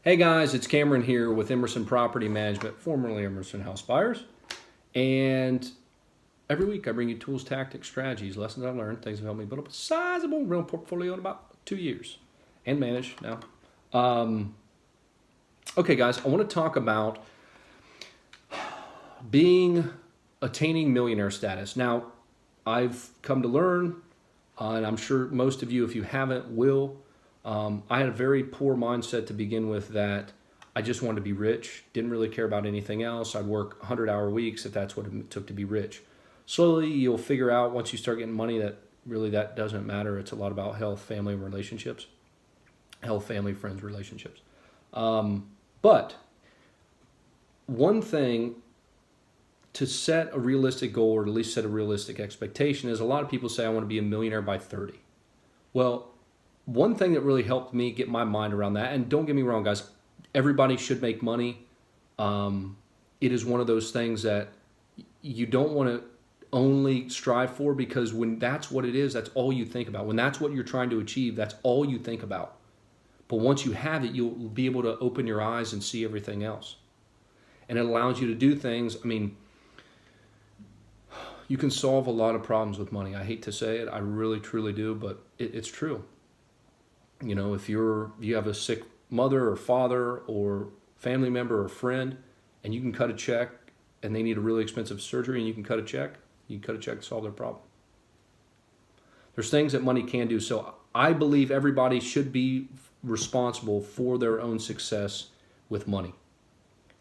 Hey guys, it's Cameron here with Emerson Property Management, formerly Emerson House Buyers. And every week I bring you tools, tactics, strategies, lessons I've learned, things that helped me build up a sizable rental portfolio in about 2 years and manage now. Okay guys, I want to talk about attaining millionaire status. Now, I've come to learn, and I'm sure most of you, if you haven't, will. I had a very poor mindset to begin with that I just wanted to be rich, didn't really care about anything else. I'd work 100-hour weeks if that's what it took to be rich. Slowly, you'll figure out once you start getting money that really that doesn't matter. It's a lot about health, family, and relationships. Health, family, friends, relationships. But one thing to set a realistic goal, or at least set a realistic expectation, is a lot of people say, I want to be a millionaire by 30. Well, one thing that really helped me get my mind around that, and don't get me wrong, guys, everybody should make money. It is one of those things that you don't want to only strive for, because when that's what it is, that's all you think about. When that's what you're trying to achieve, that's all you think about. But once you have it, you'll be able to open your eyes and see everything else. And it allows you to do things. I mean, you can solve a lot of problems with money. I hate to say it, I really truly do, but it's true. You know, if you have a sick mother or father or family member or friend, and you can cut a check, and they need a really expensive surgery, and you can cut a check to solve their problem. There's things that money can do. So I believe everybody should be responsible for their own success with money.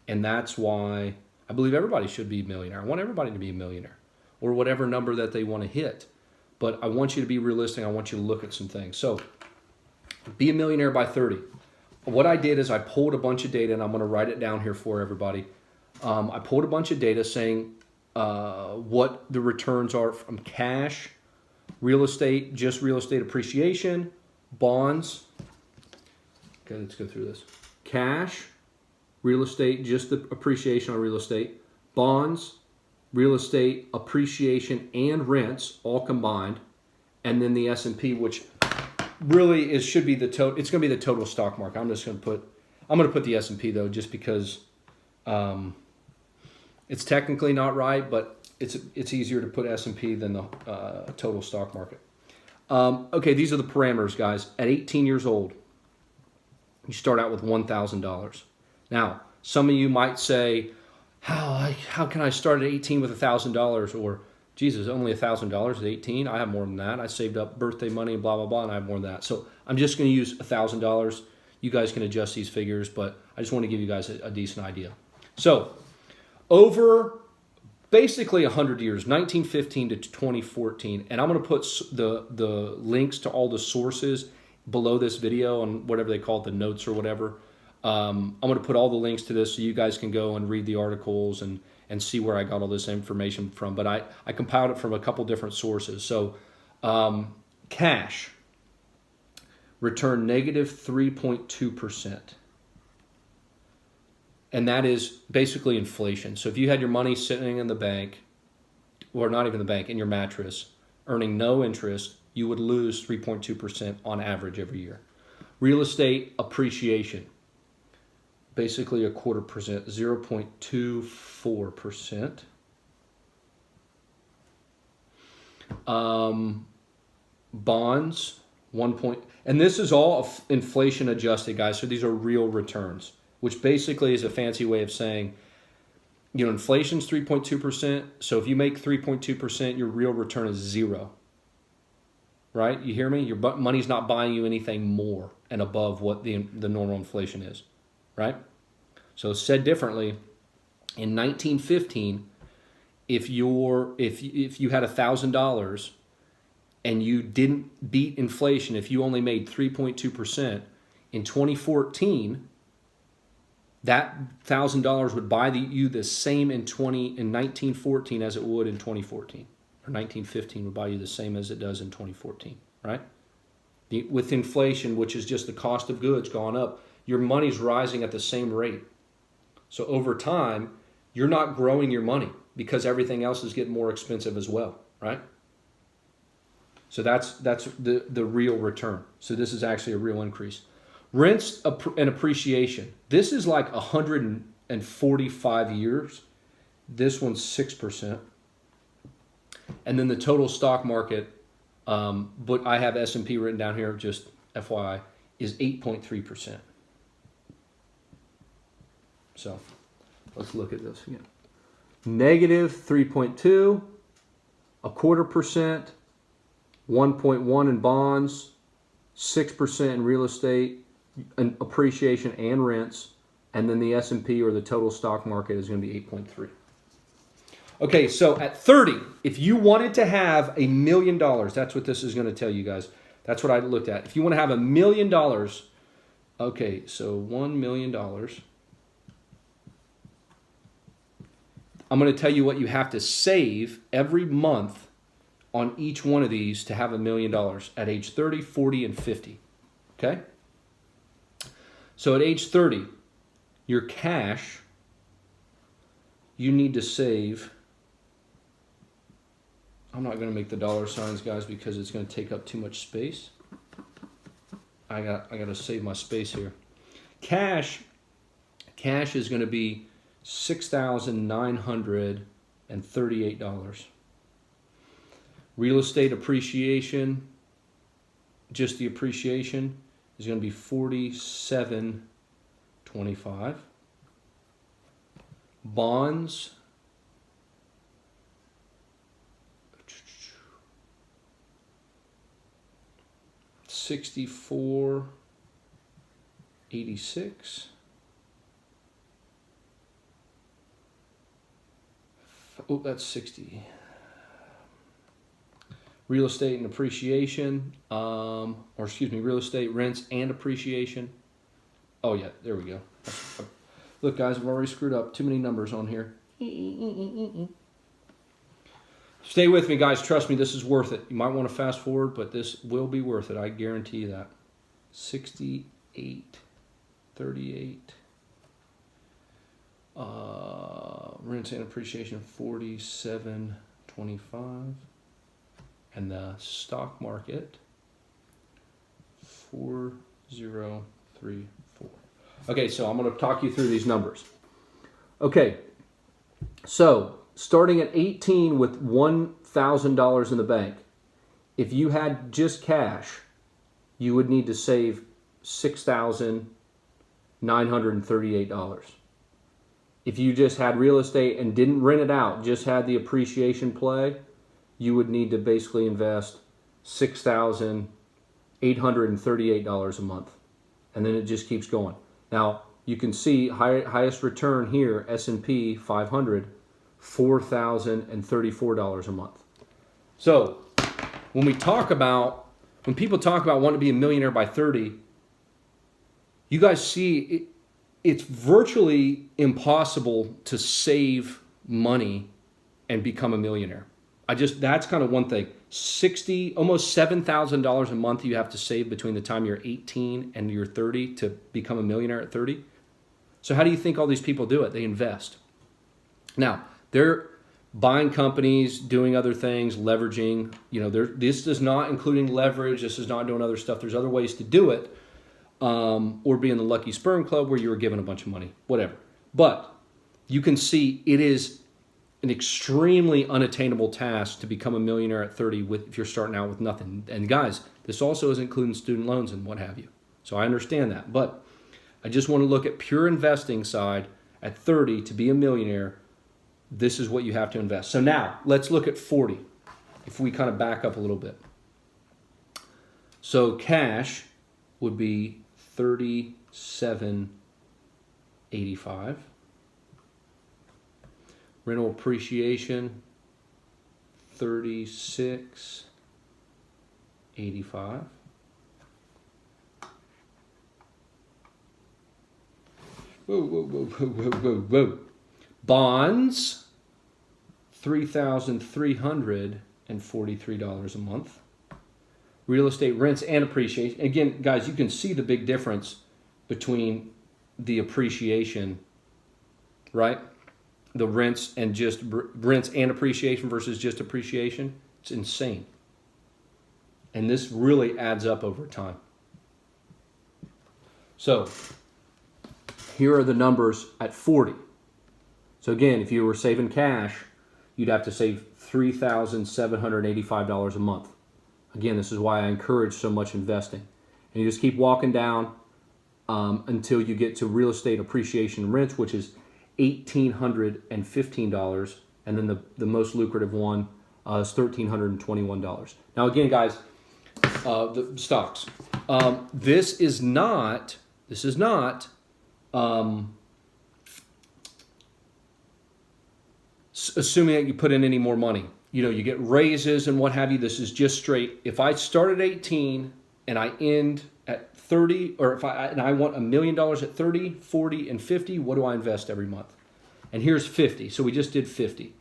And that's why I believe everybody should be a millionaire. I want everybody to be a millionaire, or whatever number that they want to hit. But I want you to be realistic. I want you to look at some things. So be a millionaire by 30. What I did is I pulled a bunch of data, and I'm going to write it down here for everybody. I pulled a bunch of data saying what the returns are from cash, real estate, just real estate appreciation, bonds. Okay, let's go through this. Cash, real estate, just the appreciation on real estate, bonds, real estate appreciation and rents all combined, and then the S&P, which really should be the total. It's going to be the total stock market. I'm going to put the S&P though, just because it's technically not right, but it's easier to put S&P than the total stock market. Okay, these are the parameters, guys. At 18 years old, you start out with $1,000. Now, some of you might say, how can I start at 18 with $1,000? Or, Jesus, only $1,000 at 18? I have more than that. I saved up birthday money and blah, blah, blah, and I have more than that. So I'm just going to use $1,000. You guys can adjust these figures, but I just want to give you guys a decent idea. So over basically 100 years, 1915 to 2014, and I'm going to put the links to all the sources below this video and whatever they call it, the notes or whatever. I'm going to put all the links to this so you guys can go and read the articles and see where I got all this information from. But I compiled it from a couple different sources. So cash returned negative 3.2%. And that is basically inflation. So if you had your money sitting in the bank, or not even the bank, in your mattress, earning no interest, you would lose 3.2% on average every year. Real estate appreciation, basically 0.25%, 0.24%. Bonds, and this is all inflation adjusted, guys. So these are real returns, which basically is a fancy way of saying, you know, inflation's 3.2%. So if you make 3.2%, your real return is zero. Right? You hear me? Your money's not buying you anything more and above what the normal inflation is. Right? So said differently, in 1915, if you had $1,000 and you didn't beat inflation, if you only made 3.2%, in 2014, that $1,000 would buy you the same in 1914 as it would in 2014. Or 1915 would buy you the same as it does in 2014, right? With inflation, which is just the cost of goods gone up, your money's rising at the same rate. So over time, you're not growing your money because everything else is getting more expensive as well, right? So that's the real return. So this is actually a real increase. Rents and appreciation. This is like 145 years. This one's 6%. And then the total stock market, but I have S&P written down here, just FYI, is 8.3%. So let's look at this again. Negative 3.2, 0.25%, 1.1 in bonds, 6% in real estate, and appreciation and rents, and then the S&P or the total stock market is going to be 8.3. Okay, so at 30, if you wanted to have $1 million, that's what this is going to tell you guys. That's what I looked at. If you want to have $1 million, okay, so $1 million. I'm going to tell you what you have to save every month on each one of these to have $1 million at age 30, 40, and 50. Okay? So at age 30, your cash, you need to save. I'm not going to make the dollar signs, guys, because it's going to take up too much space. I got to save my space here. Cash is going to be $6,938. Real estate appreciation, just the appreciation, is going to be $47.25. Bonds, $64.86. Oh, that's 60. Real estate and appreciation, real estate rents and appreciation. Oh yeah, there we go. Look, guys, I've already screwed up. Too many numbers on here. Stay with me, guys. Trust me, this is worth it. You might want to fast forward, but this will be worth it. I guarantee you that. 68.38. Rents and appreciation 47.25. And the stock market 4034. Okay, so I'm going to talk you through these numbers. Okay, so starting at 18 with $1,000 in the bank, if you had just cash, you would need to save $6,938. If you just had real estate and didn't rent it out, just had the appreciation play, you would need to basically invest $6,838 a month. And then it just keeps going. Now, you can see highest return here, S&P 500, $4,034 a month. So, when people talk about wanting to be a millionaire by 30, you guys see it's virtually impossible to save money and become a millionaire. That's kind of one thing. Almost $7,000 a month you have to save between the time you're 18 and you're 30 to become a millionaire at 30. So how do you think all these people do it? They invest. Now, they're buying companies, doing other things, leveraging. This is not including leverage. This is not doing other stuff. There's other ways to do it. Or be in the Lucky Sperm Club where you were given a bunch of money, whatever. But you can see it is an extremely unattainable task to become a millionaire at 30 if you're starting out with nothing. And guys, this also is including student loans and what have you. So I understand that. But I just want to look at pure investing side. At 30, to be a millionaire, this is what you have to invest. So now, let's look at 40, if we kind of back up a little bit. So cash would be $37.85. Rental appreciation, $36.85. Whoa. Bonds, $3,343 a month. Real estate rents and appreciation. Again, guys, you can see the big difference between the appreciation, right? The rents and appreciation versus just appreciation. It's insane. And this really adds up over time. So here are the numbers at 40. So again, if you were saving cash, you'd have to save $3,785 a month. Again, this is why I encourage so much investing. And you just keep walking down until you get to real estate appreciation and rents, which is $1,815. And then the most lucrative one is $1,321. Now again, guys, the stocks. This is not assuming that you put in any more money. You know, you get raises and what have you. This is just straight. If I start at 18 and I end at 30, or if I want $1 million at 30, 40, and 50, what do I invest every month? And here's 50. So we just did 50.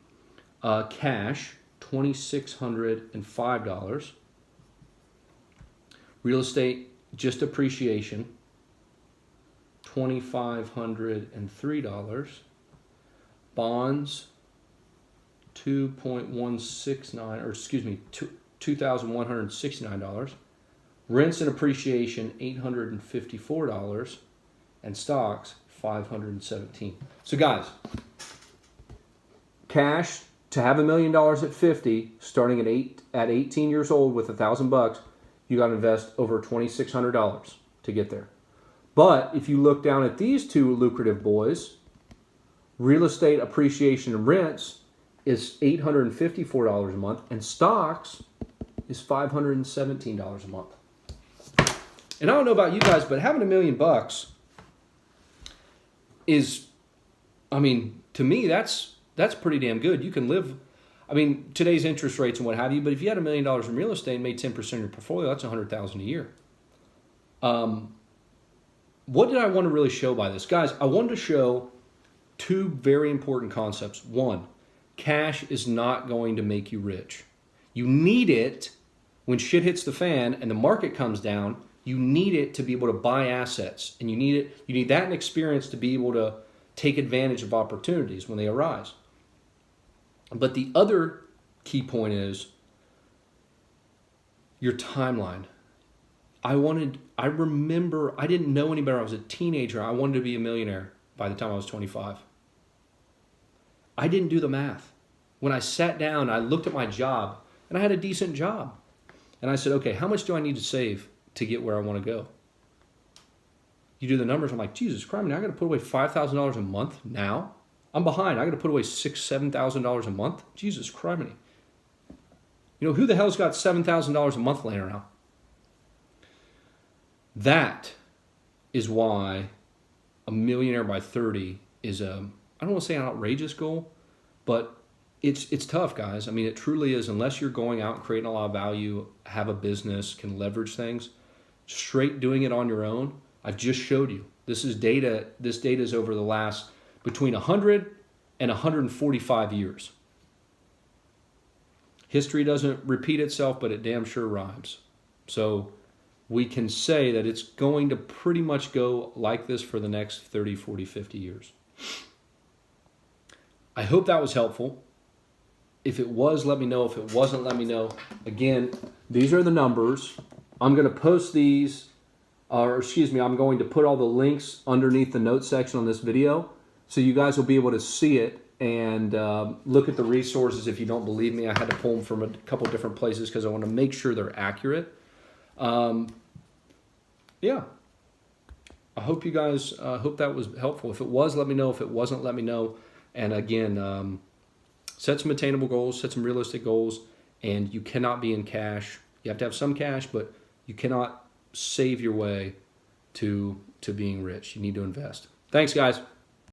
Cash, $2,605. Real estate, just appreciation, $2,503. Bonds, $2,169. Rents and appreciation, $854. And stocks, $517. So guys, cash to have $1 million at 50, starting at 18 years old with $1,000, you got to invest over $2,600 to get there. But if you look down at these two lucrative boys, real estate appreciation and rents is $854 a month, and stocks is $517 a month. And I don't know about you guys, but having $1 million is, I mean, to me, that's pretty damn good. You can live, I mean, today's interest rates and what have you, but if you had $1 million in real estate and made 10% of your portfolio, that's $100,000 a year. What did I want to really show by this? Guys, I wanted to show two very important concepts. One, cash is not going to make you rich. You need it when shit hits the fan and the market comes down. You need it to be able to buy assets, and you need that and experience to be able to take advantage of opportunities when they arise. But the other key point is your timeline. I remember, I didn't know any better. I was a teenager. I wanted to be a millionaire by the time I was 25. I didn't do the math. When I sat down, I looked at my job, and I had a decent job. And I said, okay, how much do I need to save to get where I want to go? You do the numbers, I'm like, Jesus Christ, I got to put away $5,000 a month now? I'm behind. I got to put away $6,000, $7,000 a month? Jesus Christ. You know, who the hell's got $7,000 a month laying around? That is why a millionaire by 30 is I don't want to say an outrageous goal, but it's tough, guys. I mean, it truly is. Unless you're going out and creating a lot of value, have a business, can leverage things, straight doing it on your own. I've just showed you. This is data. This data is over the last between 100 and 145 years. History doesn't repeat itself, but it damn sure rhymes. So we can say that it's going to pretty much go like this for the next 30, 40, 50 years. I hope that was helpful. If it was, let me know. If it wasn't, let me know. Again, these are the numbers. I'm going to post these, I'm going to put all the links underneath the notes section on this video, so you guys will be able to see it and look at the resources. If you don't believe me, I had to pull them from a couple different places because I want to make sure they're accurate. Yeah. I hope you guys, hope that was helpful. If it was, let me know. If it wasn't, let me know. And again, set some attainable goals, set some realistic goals, and you cannot be in cash. You have to have some cash, but you cannot save your way to being rich. You need to invest. Thanks, guys.